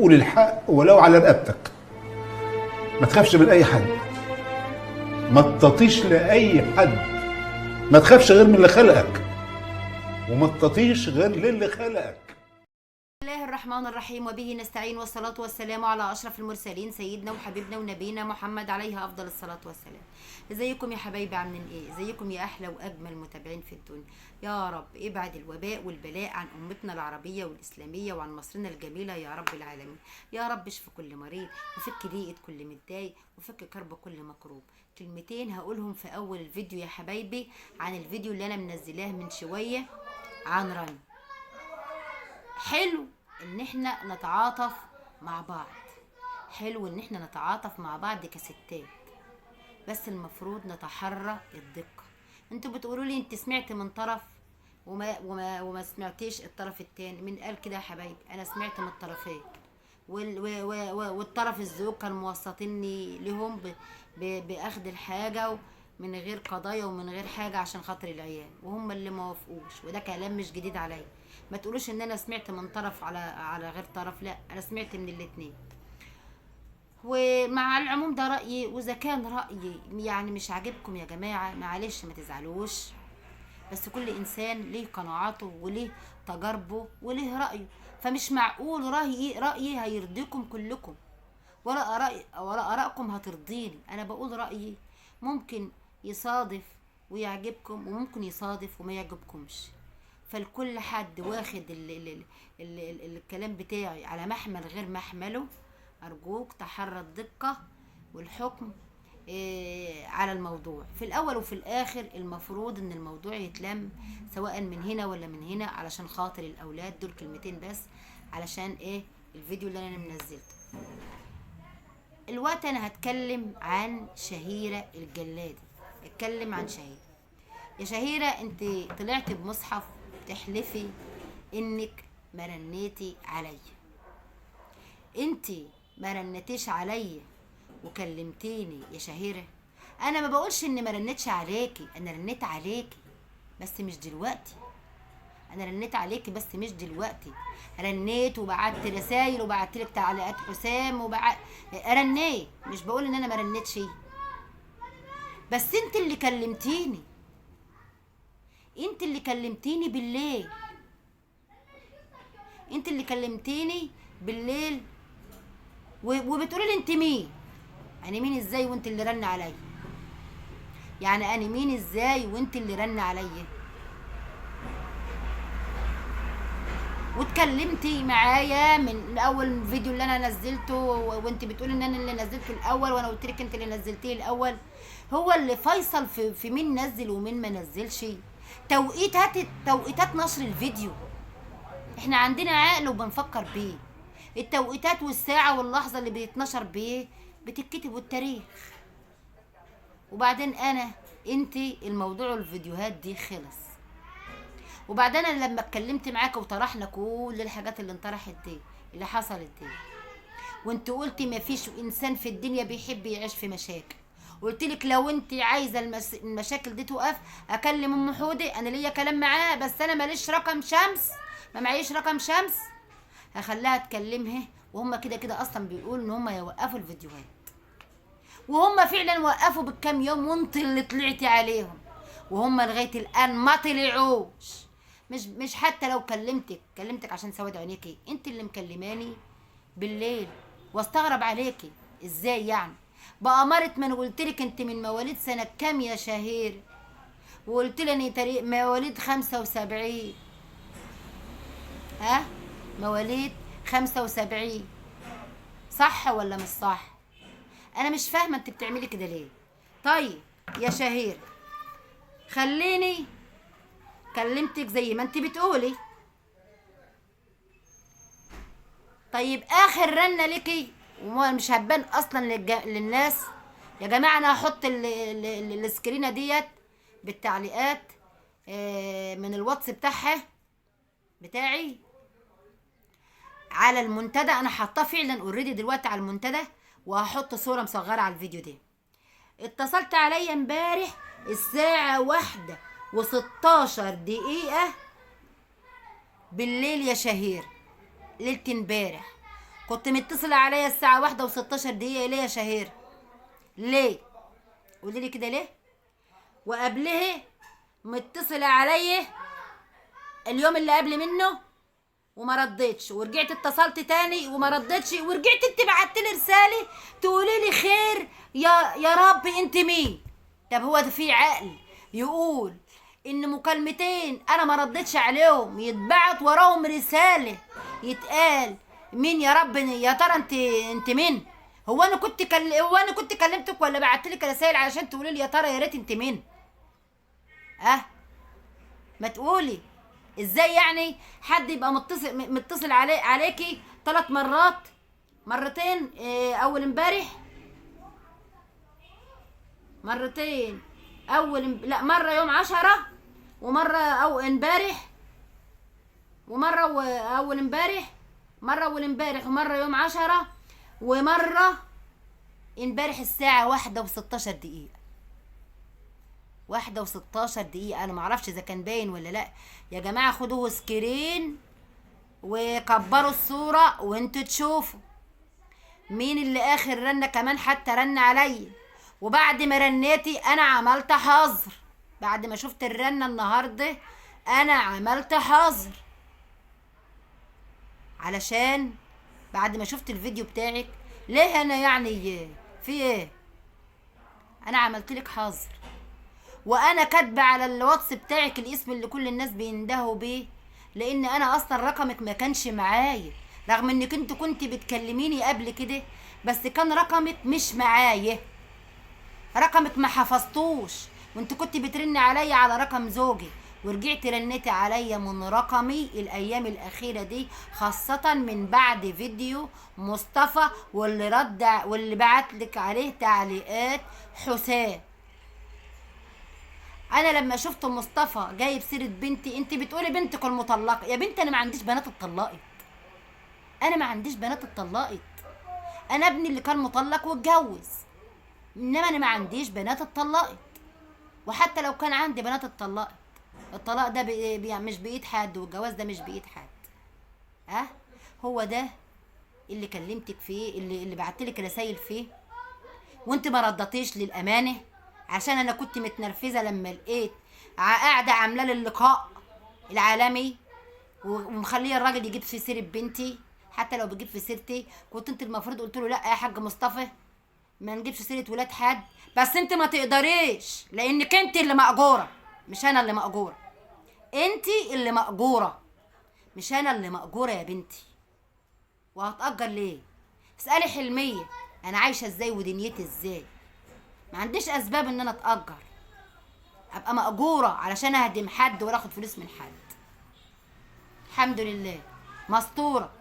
قول الحق ولو على رقبتك. ما تخافش من اي حد، ما تطيش لاي حد، ما تخافش غير من اللي خلقك، وما تطيش غير للي خلقك. بسم الله الرحمن الرحيم، وبه نستعين، والصلاة والسلام على أشرف المرسلين سيدنا وحبيبنا ونبينا محمد عليه أفضل الصلاة والسلام. ازيكم يا حبايبي، عاملين ايه؟ ازيكم يا أحلى وأجمل متابعين في الدنيا. يا رب ابعد الوباء والبلاء عن أمتنا العربية والإسلامية وعن مصرنا الجميلة يا رب العالمين. يا رب اشف كل مريض، وفك ضيقة كل متضايق، وفك كرب كل مكروب. كلمتين هقولهم في أول الفيديو يا حبايبي عن الفيديو اللي أنا منزلاه من شوية عن رنا. حلو ان احنا نتعاطف مع بعض، حلو ان احنا نتعاطف مع بعض كستات، بس المفروض نتحرى الدقة. انتوا بتقولوا لي انت سمعت من طرف وما سمعتيش الطرف التاني. من قال كده يا حبايبي؟ انا سمعت من الطرفين، والطرف الزوج كان موسطيني لهم باخد الحاجة من غير قضايا ومن غير حاجة عشان خاطر العيال، وهم اللي ما وافقوش. وده كلام مش جديد عليا، ما تقولوش ان انا سمعت من طرف على غير طرف، لا انا سمعت من الاتنين. ومع العموم ده رأيي، واذا كان رأيي يعني مش عاجبكم يا جماعة معلش ما تزعلوش، بس كل انسان ليه قناعاته وليه تجاربه وليه رأيه، فمش معقول رأيي هيرضيكم كلكم، ولا آرائكم هترضيني. انا بقول رأيي ممكن يصادف ويعجبكم، وممكن يصادف وما يعجبكمش. فالكل حد واخد الكلام بتاعي على محمل غير محمله. ارجوك تحرى الدقة والحكم على الموضوع. في الاول وفي الاخر المفروض ان الموضوع يتلم سواء من هنا ولا من هنا، علشان خاطر الاولاد دول. كلمتين بس علشان ايه الفيديو اللي انا منزلته. الوقت انا هتكلم عن شهيرة الجلادي. اتكلم عن شهيرة. يا شهيرة، انت طلعت بمصحف تحلفي انك ما رنيتي عليا. انت ما رنتيش عليا وكلمتيني يا شهيرة. انا ما بقولش اني ما رنتش عليكي، انا رنيت عليكي بس مش دلوقتي. انا رنيت عليكي بس مش دلوقتي. رنيت وبعت رسايل وبعت لك تعليقات حسام رنيت، مش بقول ان انا ما رنيتش، بس انت اللي كلمتيني. انت اللي كلمتيني بالليل، انت اللي كلمتيني بالليل وبتقولي لي انت مين؟ انا مين ازاي وانت اللي رن عليا؟ يعني انا مين ازاي وانت اللي رن عليا؟ واتكلمتي معايا من اول الفيديو اللي انا نزلته، وانت بتقولي ان انا اللي نزلته الاول، وانا قلت لك انت اللي نزلتيه الاول. هو اللي فيصل في مين نزل ومين ما نزلش توقيتات نشر الفيديو. احنا عندنا عقل وبنفكر بيه. التوقيتات والساعة واللحظة اللي بيتنشر بيه بتتكتب، والتاريخ. وبعدين انت الموضوع الفيديوهات دي خلص. وبعدين انا لما اتكلمت معاك وطرحنا كل الحاجات اللي انطرحت دي اللي حصلت دي، وانت قلتي ما فيش انسان في الدنيا بيحب يعيش في مشاكل. قلت لك لو انت عايزه المشاكل دي توقف اكلم ام حودي، انا ليا كلام معاها بس انا ماليش رقم شمس، ما معيش رقم شمس. هخليها تكلمها، وهم كده كده اصلا بيقولوا ان هم يوقفوا الفيديوهات، وهم فعلا وقفوا بالكام يوم، وانت اللي طلعتي عليهم، وهم لغايه الان ما طلعوش. مش حتى لو كلمتك عشان سواد عينيكي، انت اللي مكلماني بالليل، واستغرب عليكي ازاي يعني. بأمارة من قلت لك انت من مواليد سنه كام يا شهير، وقلت لي اني تاريخ مواليد 75. ها، مواليد 75 صح ولا مش صح؟ انا مش فاهمه انت بتعملي كده ليه. طيب يا شهير، خليني كلمتك زي ما انت بتقولي. طيب اخر رنه ليكي ومش هتبان اصلا للناس يا جماعه. انا هحط السكرينه ديت بالتعليقات من الواتس بتاعي على المنتدى. انا حاطاه فعلا اوريدي دلوقتي على المنتدى، وهحط صوره مصغره على الفيديو ده. اتصلت عليا امبارح الساعه 1:16 بالليل يا شهير، ليله امبارح، كنت متصلة عليا الساعة 1:16 ليه يا شهير؟ ليه؟ قولي لي كده ليه؟ وقبلها متصلة عليا اليوم اللي قبل منه وما ردتش، ورجعت اتصلت تاني وما ردتش، ورجعت انت بعتلي رسالة تقولي لي خير يا رب انت مين؟ طب هو ده في عقل يقول ان مكالمتين انا ما ردتش عليهم يتبعت وراهم رسالة يتقال مين يا رب يا ترى انت مين؟ هو انا كنت كلمتك ولا بعتلك رسائل علشان تقولي لي يا ترى يا ريت انت مين؟ ما تقولي ازاي يعني حد يبقى متصل عليكي 3 مرات، مرتين اول امبارح، مرتين لا مرة يوم 10 ومرة او امبارح، ومرة اول امبارح، مرة اول امبارح ومرة يوم 10 ومرة امبارح الساعة 1:16. 1:16. انا معرفش اذا كان باين ولا لا. يا جماعة خدوه سكرين وكبروا الصورة وانتوا تشوفوا مين اللي اخر رنة كمان، حتى رن عليا وبعد ما رنيتي انا عملت حظر. بعد ما شفت الرنة النهاردة انا عملت حظر، علشان بعد ما شفت الفيديو بتاعك. ليه انا يعني في ايه؟ انا عملت لك حظر، وانا كاتبه على الواتس بتاعك الاسم اللي كل الناس بيندهوا بيه، لان انا اصلا رقمك ما كانش معايا، رغم انك انت كنت بتكلميني قبل كده، بس كان رقمك مش معايا، رقمك ما حفظتوش، وانت كنت بترني عليا على رقم زوجي، ورجعت رنيتي عليا من رقمي الايام الاخيره دي، خاصه من بعد فيديو مصطفى واللي بعتلك عليه تعليقات حسام. انا لما شفت مصطفى جايب سيره بنتي، انت بتقولي بنتك المطلقه. يا بنتي انا ما عنديش بنات اتطلقت، انا ما عنديش بنات اتطلقت، انا ابني اللي كان مطلق واتجوز، انما انا ما عنديش بنات اتطلقت. وحتى لو كان عندي بنات اتطلقت، الطلاق ده مش بايد حد، والجواز ده مش بايد حد. هو ده اللي كلمتك فيه، اللي بعتلك رسايل فيه وانت ما ردتيش للامانه، عشان انا كنت متنرفزه لما لقيت قاعده عامله لي اللقاء العالمي ومخليه الراجل يجيب في سيره بنتي. حتى لو بيجيب في سيرتي كنت انت المفروض قلت له لا يا حاج مصطفى ما نجيبش سيره ولاد حد، بس انت ما تقدريش لانك انت اللي مأجوره مش انا اللي مأجوره، انت اللي مأجوره مش انا اللي مأجوره يا بنتي. وهتأجر ليه؟ اسألي حلميه انا عايشه ازاي ودنيتي ازاي. ما عنديش اسباب ان انا اتأجر ابقى مأجوره علشان اهدم حد ولا اخد فلوس من حد. الحمد لله مستوره،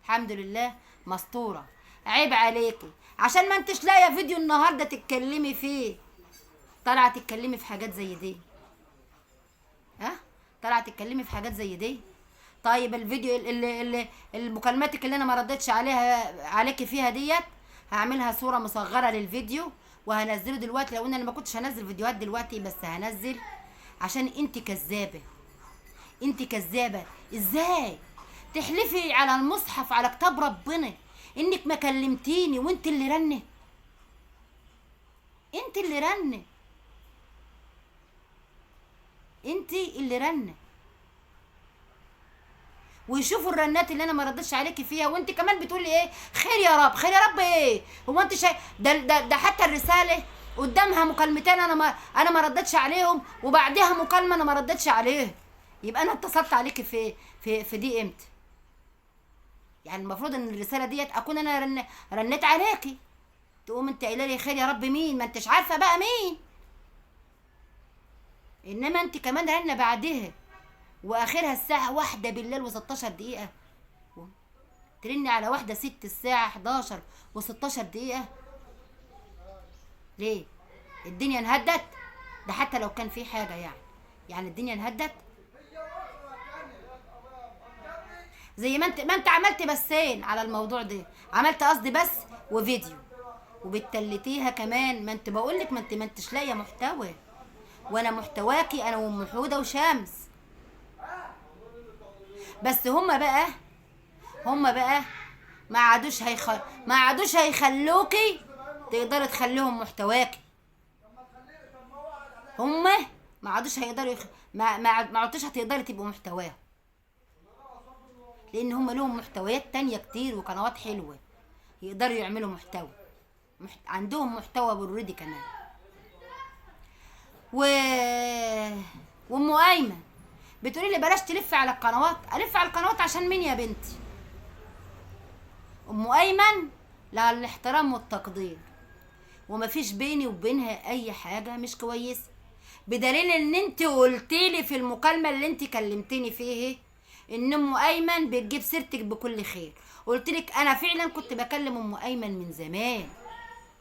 الحمد لله مستوره. عيب عليكي عشان ما انتش لاقيه فيديو النهارده تتكلمي فيه، طالعه تتكلمي في حاجات زي دي. طالعه تتكلمي في حاجات زي دي. طيب الفيديو اللي المكالماتك اللي انا ما ردتش عليكي فيها ديت، هعملها صوره مصغره للفيديو وهنزله دلوقتي، لو ان انا ما كنتش هنزل فيديوهات دلوقتي بس هنزل، عشان انت كذابه، انت كذابه. ازاي تحلفي على المصحف على كتاب ربنا انك ما كلمتيني وانت اللي رنه؟ انت اللي رنه، انت اللي رنه. ويشوفوا الرنات اللي انا ما ردتش عليكي فيها، وانت كمان بتقولي ايه خير يا رب، خير يا رب ايه؟ هو انت ده حتى الرساله قدامها مكالمتين انا ما ردتش عليهم، وبعدها مكالمه انا ما ردتش عليها، يبقى انا اتصلت عليكي في دي امتى؟ يعني المفروض ان الرساله ديت اكون انا رنيت عليكي، تقوم انت قايله لي خير يا رب مين؟ ما انتش عارفه بقى مين. انما انت كمان رنه بعدها واخرها الساعه 1 بالليل و16 دقيقه، ترني على واحده ست الساعه 11 و16 دقيقه. ليه؟ الدنيا انهدت؟ ده حتى لو كان في حاجه يعني الدنيا انهدت زي ما انت عملت بسين على الموضوع ده، عملت قصدي بس وفيديو وبتلتيها كمان. ما انت بقولك ما انتش لاقيه محتوى، وانا محتواكي انا وام حوده وشمس. بس هما بقى ما عادوش هيخلوكي تقدري تخليهم محتواكي. هما ما عادوش هيقدروا ما عدتش هتقدري تبقوا محتواهم، لان هما لهم محتويات تانية كتير وقنوات حلوة يقدروا يعملوا محتوى. عندهم محتوى اوريدي كمان. وام ايمن بتقولي لي بلاش تلف على القنوات. الف على القنوات عشان مين يا بنتي؟ ام ايمن لها الاحترام والتقدير، ومفيش بيني وبينها اي حاجه مش كويسه، بدليل ان انت قلتيلي في المكالمه اللي انت كلمتني فيه ان ام ايمن بتجيب سيرتك بكل خير. قلتلك انا فعلا كنت بكلم ام ايمن من زمان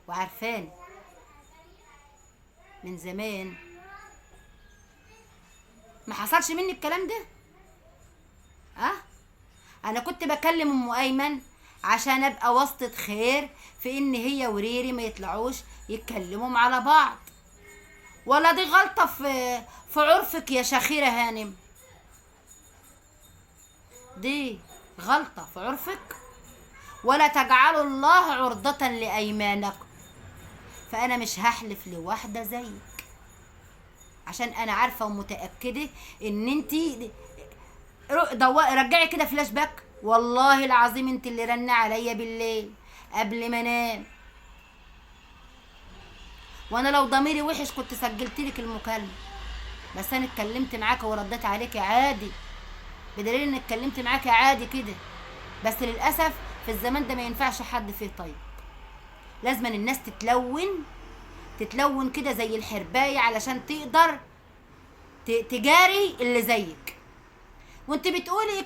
وعارفاني من زمان. ما حصلش مني الكلام ده. انا كنت بكلم ام ايمن عشان ابقى واسطة خير في ان هي وريري ما يطلعوش يتكلموا على بعض. ولا دي غلطة في عرفك يا شخيرة هانم؟ دي غلطة في عرفك؟ ولا تجعلوا الله عرضة لأيمانكم. فأنا مش هحلف لواحدة زيك، عشان أنا عارفة ومتأكدة إن انتي رجعي كده فلاش باك. والله العظيم انت اللي رن عليا بالليل قبل ما انام، وانا لو ضميري وحش كنت سجلت لك المكالمه، بس انا اتكلمت معاكي ورديت عليكي عادي، بدليل ان اتكلمت معاكي عادي كده. بس للاسف في الزمان ده ما ينفعش حد فيه طيب، لازم الناس تتلون كده زي الحربايه علشان تقدر تجاري اللي زيك. وانت بتقولي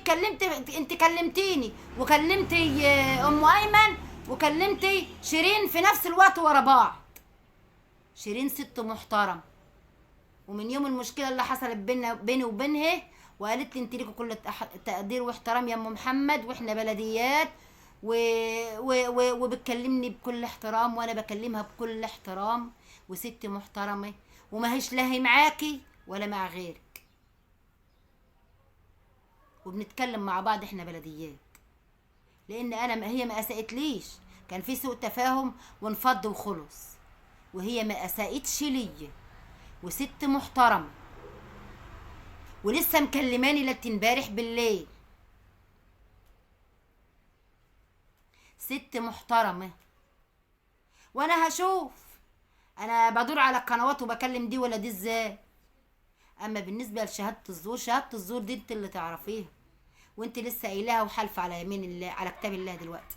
انت كلمتيني وكلمتي ام ايمن وكلمتي شيرين في نفس الوقت ورا بعض. شيرين ست محترم، ومن يوم المشكله اللي حصلت بيني وبينها وقالت لي انت ليكي كل تقدير واحترام يا ام محمد، واحنا بلديات وبتكلمني بكل احترام وانا بكلمها بكل احترام، وست محترمه وما هيش لا معاكي ولا مع غيرك، وبنتكلم مع بعض احنا بلديات. لان هي ما اساءتليش، كان في سوء تفاهم وانفض وخلص، وهي ما اساءتش ليا، وست محترمه، ولسه مكلماني لت امبارح بالليل. ست محترمه، وانا هشوف انا بدور على القنوات وبكلم دي ولا دي ازاي. اما بالنسبه لشهاده الزور، شهاده الزور دي انت اللي تعرفيها، وانت لسه قايلاها وحالفه على يمين الله على كتاب الله دلوقتي.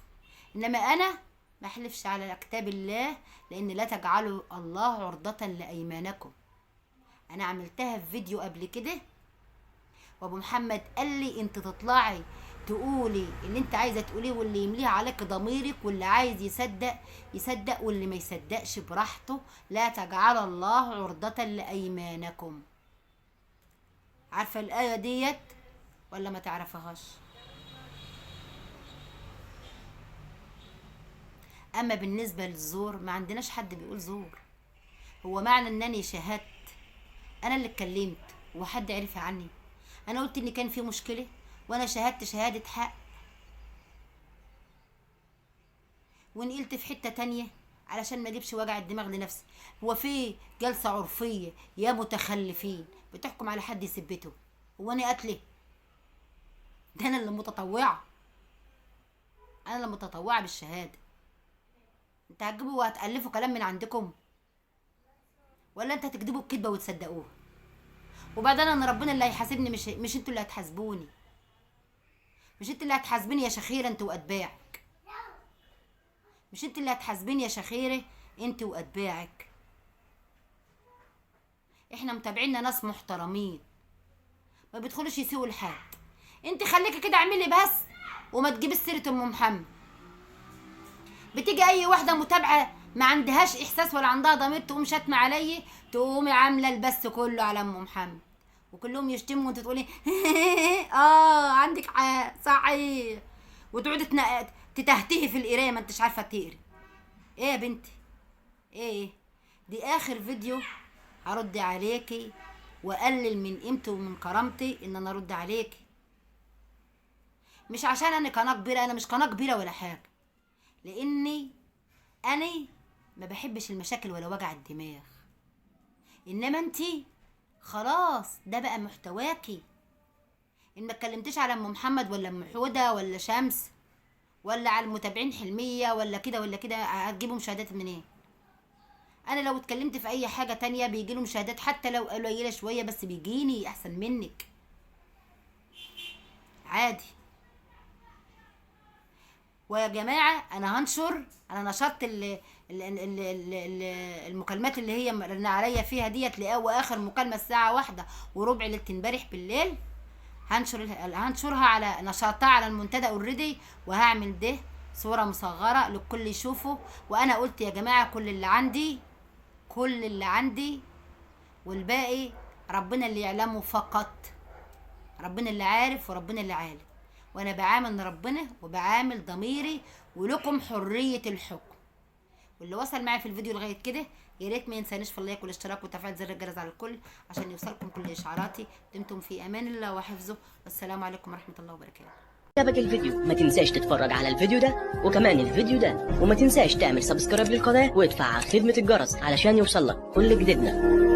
انما انا ما احلفش على كتاب الله، لان لا تجعلوا الله عرضة لايمانكم. انا عملتها في فيديو قبل كده، وابو محمد قال لي انت تطلعي تقولي اللي انت عايزه تقوليه، واللي يمليه عليك ضميرك، واللي عايز يصدق واللي ما يصدقش براحته. لا تجعل الله عرضة لايمانكم. عارفه الايه ديت ولا ما تعرفهاش؟ اما بالنسبه للزور، ما عندناش حد بيقول زور. هو معنى انني شهدت انا اللي اتكلمت وحد عرف عني؟ انا قلت ان كان في مشكله وانا شهدت شهاده حق، ونقلت في حته تانية علشان ما اجيبش وجع الدماغ لنفسي. هو في جلسه عرفيه يا متخلفين بتحكم على حد يثبته؟ هو انا قتله؟ ده انا اللي متطوعه، انا اللي متطوعه بالشهاده. انت هتجيبوا وهتألفوا كلام من عندكم، ولا انت هتكذبوا الكذبه وتصدقوها؟ وبعدين انا ربنا اللي هيحاسبني، مش انتوا اللي هتحاسبوني. مش انت اللي هتحاسبيني يا شخيره انت واتباعك. مش انت اللي هتحاسبيني يا شخيره انت واتباعك. احنا متابعيننا ناس محترمين ما بيدخلوش يسيئوا لحد. انت خليكي كده اعملي بس وما تجيبي سيره ام محمد. بتيجي اي واحده متابعه ما عندهاش احساس ولا عندها ضمير تقوم شاتمه عليا، تقومي عامله البث كله على ام محمد وكلهم يشتموا وانت تقولي عندك حق صحيح، وتقعدي تتهتهي في القرايه ما انتش عارفه تقري. ايه يا بنتي ايه؟ دي اخر فيديو هرد عليكي، واقلل من قيمتي ومن كرامتي ان انا ارد عليكي، مش عشان انا قناه كبيره، انا مش قناه كبيره ولا حاجه، لاني انا ما بحبش المشاكل ولا وجع الدماغ. انما انتي خلاص ده بقى محتواكي، ان ما اتكلمتيش على ام محمد ولا ام حوده ولا شمس ولا على المتابعين حلميه ولا كده ولا كده، هتجيبوا مشاهدات منين؟ انا لو اتكلمت في اي حاجه تانية بيجيله مشاهدات، حتى لو قليله شويه بس بيجيني احسن منك عادي. ويا جماعه انا هنشر، انا نشرت المكالمات اللي هي مرن عليا فيها ديت، واخر مكالمه الساعه 1:15 ليله امبارح بالليل. هنشرها على نشرتها على المنتدى اوريدي، وهعمل ده صوره مصغره للكل يشوفه. وانا قلت يا جماعه كل اللي عندي والباقي ربنا اللي يعلمه فقط، ربنا اللي عارف وربنا اللي عالم، وانا بعامل ربنا وبعامل ضميري، ولكم حريه الحكم. واللي وصل معي في الفيديو لغايه كده يا ريت ما ينسانيش في اللايك والاشتراك وتفعيل زر الجرس على الكل عشان يوصلكم كل اشعاراتي. دمتم في امان الله وحفظه، والسلام عليكم ورحمه الله وبركاته. عجبك الفيديو ما تنساش تتفرج على الفيديو ده وكمان الفيديو ده، وما تنساش تعمل سبسكرايب للقناه وادفع على خدمه الجرس علشان يوصلك كل جديدنا.